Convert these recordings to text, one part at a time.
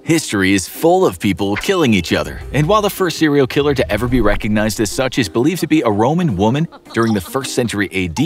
History is full of people killing each other, and while the first serial killer to ever be recognized as such is believed to be a Roman woman during the 1st century AD,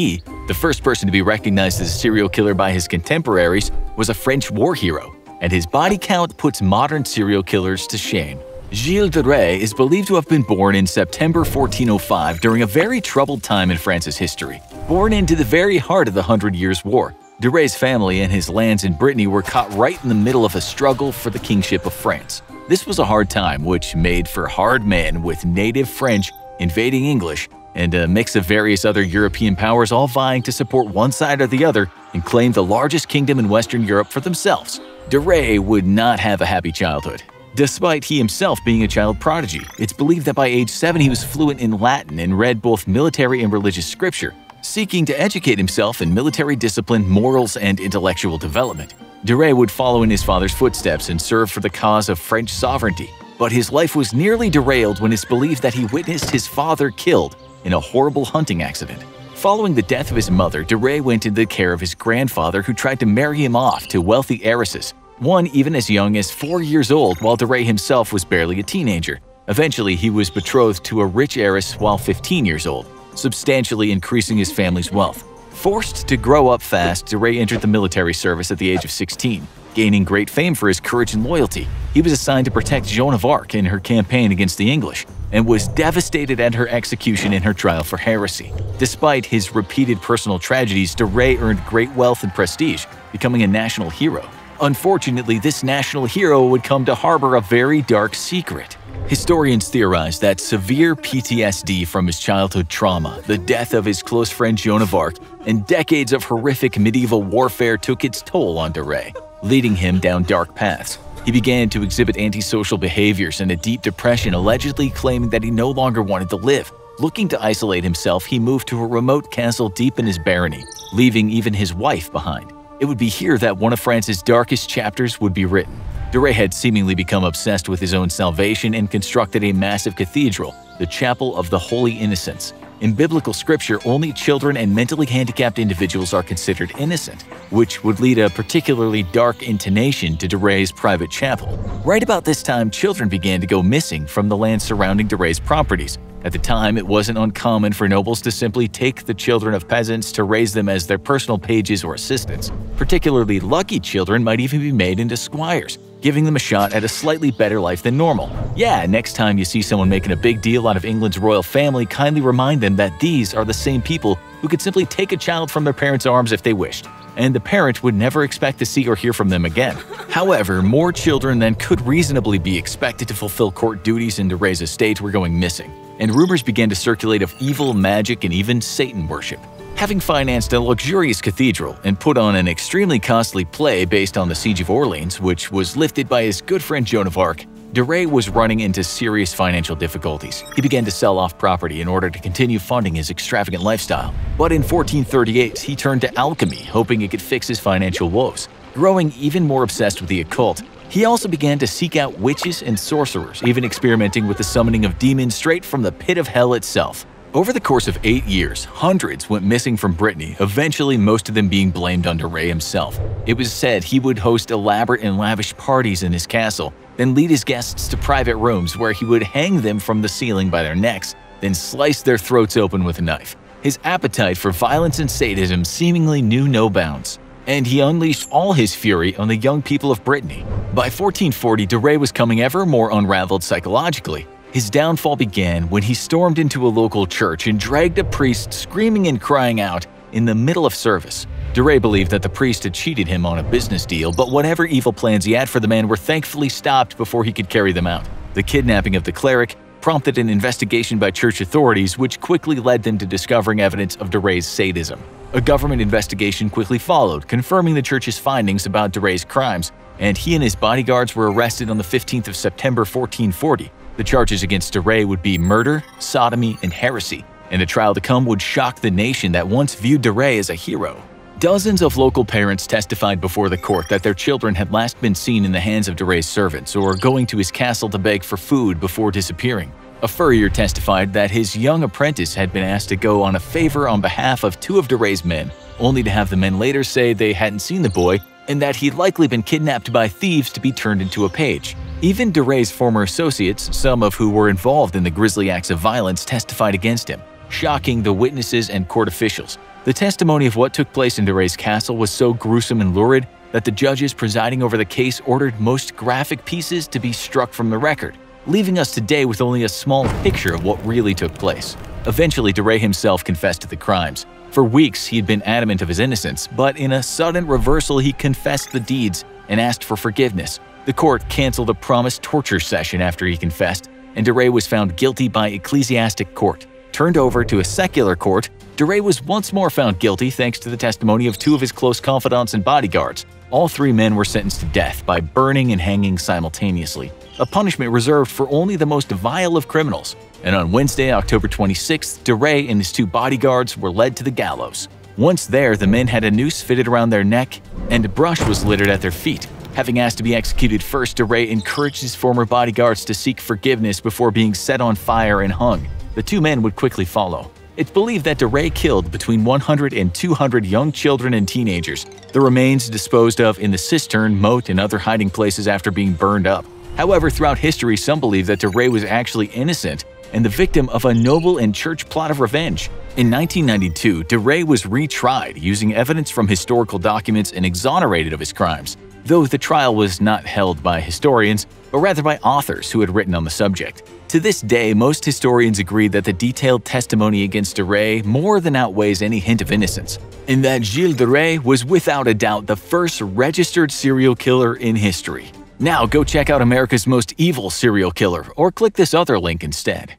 the first person to be recognized as a serial killer by his contemporaries was a French war hero, and his body count puts modern serial killers to shame. Gilles de Rais is believed to have been born in September 1405 during a very troubled time in France's history. Born into the very heart of the Hundred Years' War, de Rais' family and his lands in Brittany were caught right in the middle of a struggle for the kingship of France. This was a hard time, which made for hard men with native French invading English and a mix of various other European powers all vying to support one side or the other and claim the largest kingdom in Western Europe for themselves. De Rais would not have a happy childhood. Despite he himself being a child prodigy, it's believed that by age 7 he was fluent in Latin and read both military and religious scripture, seeking to educate himself in military discipline, morals, and intellectual development. De Rais would follow in his father's footsteps and serve for the cause of French sovereignty, but his life was nearly derailed when it's believed that he witnessed his father killed in a horrible hunting accident. Following the death of his mother, de Rais went into the care of his grandfather, who tried to marry him off to wealthy heiresses, one even as young as 4 years old, while de Rais himself was barely a teenager. Eventually, he was betrothed to a rich heiress while 15 years old, substantially increasing his family's wealth. Forced to grow up fast, de Rais entered the military service at the age of 16, gaining great fame for his courage and loyalty. He was assigned to protect Joan of Arc in her campaign against the English, and was devastated at her execution in her trial for heresy. Despite his repeated personal tragedies, de Rais earned great wealth and prestige, becoming a national hero. Unfortunately, this national hero would come to harbor a very dark secret. Historians theorize that severe PTSD from his childhood trauma, the death of his close friend Joan of Arc, and decades of horrific medieval warfare took its toll on de Rais, leading him down dark paths. He began to exhibit antisocial behaviors and a deep depression, allegedly claiming that he no longer wanted to live. Looking to isolate himself, he moved to a remote castle deep in his barony, leaving even his wife behind. It would be here that one of France's darkest chapters would be written. De Rais had seemingly become obsessed with his own salvation and constructed a massive cathedral, the Chapel of the Holy Innocents. In biblical scripture, only children and mentally handicapped individuals are considered innocent, which would lead a particularly dark intonation to de Rais' private chapel. Right about this time, children began to go missing from the land surrounding de Rais' properties. At the time, it wasn't uncommon for nobles to simply take the children of peasants to raise them as their personal pages or assistants. Particularly lucky children might even be made into squires, giving them a shot at a slightly better life than normal. Yeah, next time you see someone making a big deal out of England's royal family, kindly remind them that these are the same people who could simply take a child from their parents' arms if they wished, and the parent would never expect to see or hear from them again. However, more children than could reasonably be expected to fulfill court duties in de Rais' estate were going missing, and rumors began to circulate of evil, magic, and even Satan worship. Having financed a luxurious cathedral and put on an extremely costly play based on the Siege of Orleans, which was lifted by his good friend Joan of Arc, de Rais was running into serious financial difficulties. He began to sell off property in order to continue funding his extravagant lifestyle. But in 1438, he turned to alchemy, hoping it could fix his financial woes. Growing even more obsessed with the occult, he also began to seek out witches and sorcerers, even experimenting with the summoning of demons straight from the pit of hell itself. Over the course of 8 years, hundreds went missing from Brittany, eventually most of them being blamed on de Rais himself. It was said he would host elaborate and lavish parties in his castle, then lead his guests to private rooms where he would hang them from the ceiling by their necks, then slice their throats open with a knife. His appetite for violence and sadism seemingly knew no bounds, and he unleashed all his fury on the young people of Brittany. By 1440, de Rais was coming ever more unraveled psychologically. His downfall began when he stormed into a local church and dragged a priest screaming and crying out in the middle of service. De Rais believed that the priest had cheated him on a business deal, but whatever evil plans he had for the man were thankfully stopped before he could carry them out. The kidnapping of the cleric prompted an investigation by church authorities, which quickly led them to discovering evidence of de Rais' sadism. A government investigation quickly followed, confirming the church's findings about de Rais' crimes, and he and his bodyguards were arrested on the 15th of September 1440. The charges against de Rais would be murder, sodomy, and heresy, and the trial to come would shock the nation that once viewed de Rais as a hero. Dozens of local parents testified before the court that their children had last been seen in the hands of de Rais' servants or going to his castle to beg for food before disappearing. A furrier testified that his young apprentice had been asked to go on a favor on behalf of 2 of de Rais' men, only to have the men later say they hadn't seen the boy and that he'd likely been kidnapped by thieves to be turned into a page. Even DeRay's former associates, some of who were involved in the grisly acts of violence, testified against him, shocking the witnesses and court officials. The testimony of what took place in DeRay's castle was so gruesome and lurid that the judges presiding over the case ordered most graphic pieces to be struck from the record, leaving us today with only a small picture of what really took place. Eventually, DeRay himself confessed to the crimes. For weeks, he had been adamant of his innocence, but in a sudden reversal, he confessed the deeds and asked for forgiveness. The court canceled a promised torture session after he confessed, and DeRay was found guilty by ecclesiastic court. Turned over to a secular court, DeRay was once more found guilty thanks to the testimony of two of his close confidants and bodyguards. All three men were sentenced to death by burning and hanging simultaneously, a punishment reserved for only the most vile of criminals. And on Wednesday, October 26th, DeRay and his two bodyguards were led to the gallows. Once there, the men had a noose fitted around their neck, and brush was littered at their feet. Having asked to be executed first, DeRay encouraged his former bodyguards to seek forgiveness before being set on fire and hung. The two men would quickly follow. It's believed that DeRay killed between 100 and 200 young children and teenagers. The remains disposed of in the cistern, moat, and other hiding places after being burned up. However, throughout history, some believe that DeRay was actually innocent and the victim of a noble and church plot of revenge. In 1992, DeRay was retried using evidence from historical documents and exonerated of his crimes, though the trial was not held by historians, but rather by authors who had written on the subject. To this day, most historians agree that the detailed testimony against DeRay more than outweighs any hint of innocence, and that Gilles DeRay was without a doubt the first registered serial killer in history. Now go check out America's Most Evil Serial Killer, or click this other link instead.